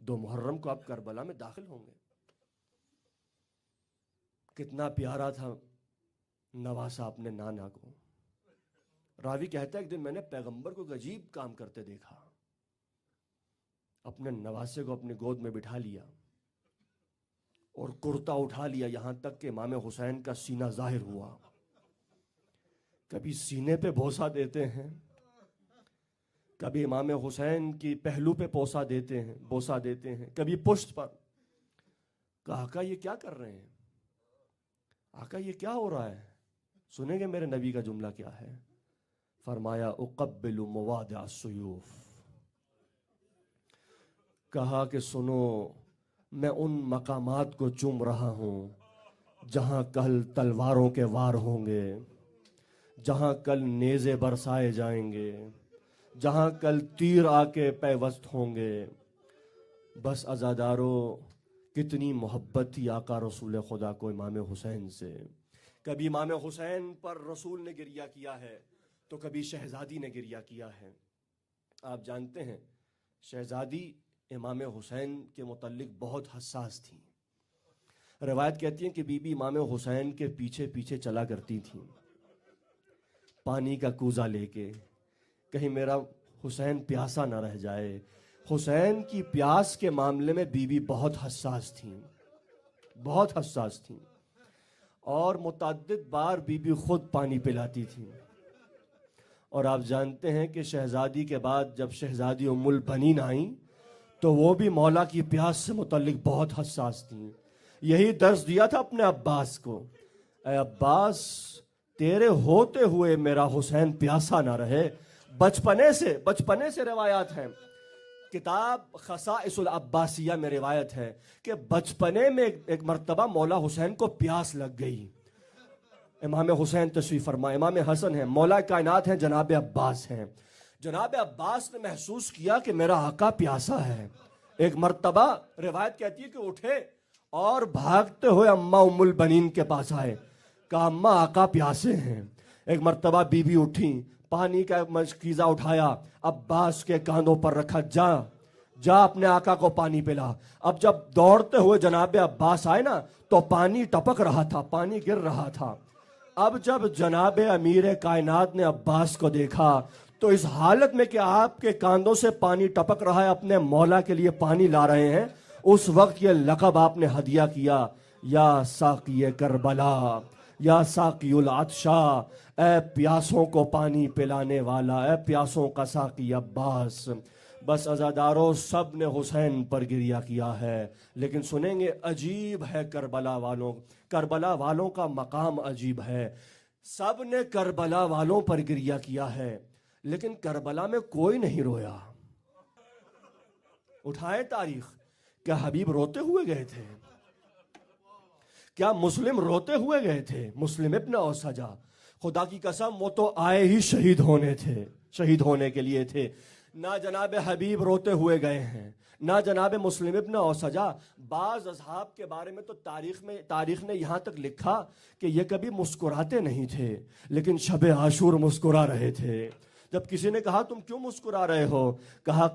2 محرم کو آپ کربلا میں داخل ہوں گے۔ کتنا پیارا تھا نواسا اپنے نانا کو۔ راوی کہتا ہے ایک دن میں نے پیغمبر کو عجیب کام کرتے دیکھا، اپنے نواسے کو اپنی گود میں بٹھا لیا اور کرتا اٹھا لیا یہاں تک کہ امام حسین کا سینہ ظاہر ہوا۔ کبھی سینے پہ بوسہ دیتے ہیں، کبھی امام حسین کی پہلو پہ بوسہ دیتے ہیں، کبھی پشت پر۔ کہا آقا یہ کیا کر رہے ہیں؟ آقا یہ کیا ہو رہا ہے؟ سنیں گے میرے نبی کا جملہ کیا ہے؟ فرمایا اقبل مواضع السیوف، کہا کہ سنو میں ان مقامات کو چوم رہا ہوں جہاں کل تلواروں کے وار ہوں گے، جہاں کل نیزے برسائے جائیں گے، جہاں کل تیر آ کے پیوست ہوں گے۔ بس عزادارو کتنی محبت تھی آقا رسول خدا کو امام حسین سے۔ کبھی امام حسین پر رسول نے گریہ کیا ہے تو کبھی شہزادی نے گریہ کیا ہے۔ آپ جانتے ہیں شہزادی امام حسین کے متعلق بہت حساس تھیں۔ روایت کہتی ہے کہ بی بی امام حسین کے پیچھے پیچھے چلا کرتی تھیں پانی کا کوزہ لے کے، کہیں میرا حسین پیاسا نہ رہ جائے۔ حسین کی پیاس کے معاملے میں بی بی بہت حساس تھیں اور متعدد بار بی بی خود پانی پلاتی تھیں۔ اور آپ جانتے ہیں کہ شہزادی کے بعد جب شہزادی ام البنین آئیں تو وہ بھی مولا کی پیاس سے متعلق بہت حساس تھیں۔ یہی درس دیا تھا اپنے عباس کو، اے عباس تیرے ہوتے ہوئے میرا حسین پیاسا نہ رہے۔ بچپنے سے روایات ہیں، کتاب خصائص العباسیہ میں روایت ہے کہ بچپنے میں ایک مرتبہ مولا حسین کو پیاس لگ گئی۔ امام حسین تشریف فرما، امام حسن ہیں، مولا کائنات ہیں، جناب عباس ہیں۔ جناب عباس نے محسوس کیا کہ میرا آقا پیاسا ہے۔ ایک مرتبہ روایت کہتی ہے کہ اٹھے اور بھاگتے ہوئے اماں ام البنین کے پاس آئے، کہا اماں آقا پیاسے ہیں۔ ایک مرتبہ بی بی اٹھی، پانی کا مشکیزہ اٹھایا، عباس کے کاندھوں پر رکھا، جا اپنے آقا کو پانی پلا۔ اب جب دوڑتے ہوئے جناب عباس آئے نا تو پانی ٹپک رہا تھا، پانی گر رہا تھا۔ اب جب جناب امیر کائنات نے عباس کو دیکھا تو اس حالت میں کہ آپ کے کاندھوں سے پانی ٹپک رہا ہے، اپنے مولا کے لیے پانی لا رہے ہیں، اس وقت یہ لقب آپ نے ہدیہ کیا، یا ساقی کربلا، یا ساقی العطشا، اے پیاسوں کو پانی پلانے والا، اے پیاسوں کا ساقی عباس۔ بس عزاداروں سب نے حسین پر گریہ کیا ہے، لیکن سنیں گے عجیب ہے کربلا والوں کا مقام عجیب ہے۔ سب نے کربلا والوں پر گریہ کیا ہے لیکن کربلا میں کوئی نہیں رویا۔ اٹھائے تاریخ، کیا حبیب روتے ہوئے گئے تھے؟ کیا مسلم روتے ہوئے گئے تھے؟ مسلم ابن اوسجا، خدا کی قسم وہ تو آئے ہی شہید ہونے کے لیے تھے۔ نہ جناب حبیب روتے ہوئے گئے ہیں، نہ جناب مسلم ابن اوسجا۔ بعض اصحاب کے بارے میں تو تاریخ نے یہاں تک لکھا کہ یہ کبھی مسکراتے نہیں تھے لیکن شب عاشور مسکرا رہے تھے۔ جب کسی نے کہا تم کیوں مسکرا رہے ہو؟ کہا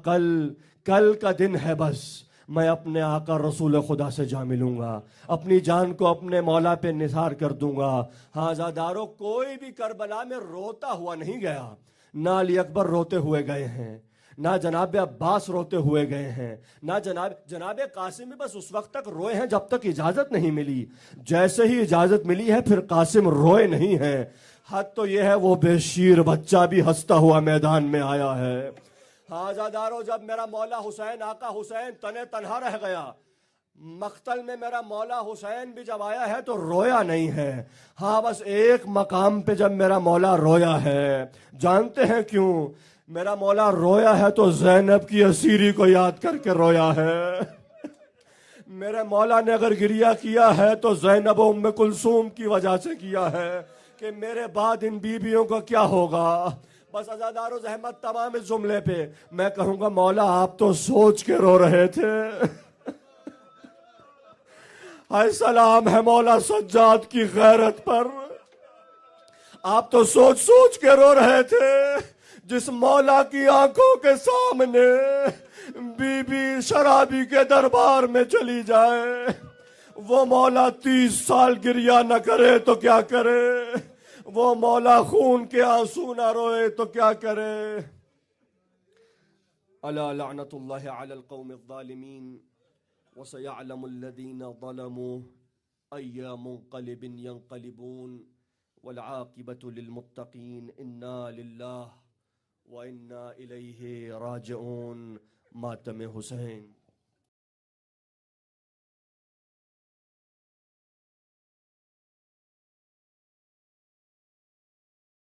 کل کا دن ہے، بس میں اپنے آقا رسول خدا سے جا ملوں گا، اپنی جان کو اپنے مولا پہ نثار کر دوں گا۔ ہاں عزادارو کوئی بھی کربلا میں روتا ہوا نہیں گیا، نہ علی اکبر روتے ہوئے گئے ہیں، نہ جناب عباس روتے ہوئے گئے ہیں، نہ جناب قاسم بھی بس اس وقت تک روئے ہیں جب تک اجازت نہیں ملی۔ جیسے ہی اجازت ملی ہے پھر قاسم روئے نہیں ہیں۔ حد تو یہ ہے وہ بے شیر بچہ بھی ہنستا ہوا میدان میں آیا ہے۔ ہاں عزادارو جب میرا مولا حسین، آقا حسین تنے تنہا رہ گیا، مقتل میں میرا مولا حسین بھی جب آیا ہے تو رویا نہیں ہے۔ ہاں بس ایک مقام پہ جب میرا مولا رویا ہے، جانتے ہیں کیوں؟ میرا مولا رویا ہے تو زینب کی اسیری کو یاد کر کے رویا ہے۔ میرے مولا نے اگر گریہ کیا ہے تو زینب و ام کلثوم کی وجہ سے کیا ہے کہ میرے بعد ان بیویوں کا کیا ہوگا۔ بس عزادارو زحمت تمام اس جملے پہ میں کہوں گا مولا آپ تو سوچ کے رو رہے تھے۔ ہائے سلام ہے مولا سجاد کی غیرت پر، آپ تو سوچ کے رو رہے تھے۔ جس مولا کی آنکھوں کے سامنے بی بی شرابی کے دربار میں چلی جائے، وہ مولا 30 سال گریہ نہ کرے تو کیا کرے، وہ مولا خون کے آنسو نہ روئے تو کیا کرے۔ الا لعنت اللہ علی القوم الظالمین وسيعلم الذين ظلموا أي منقلب ينقلبون والعاقبة للمتقين إنا لله وإنا إليه راجعون۔ ماتم حسین۔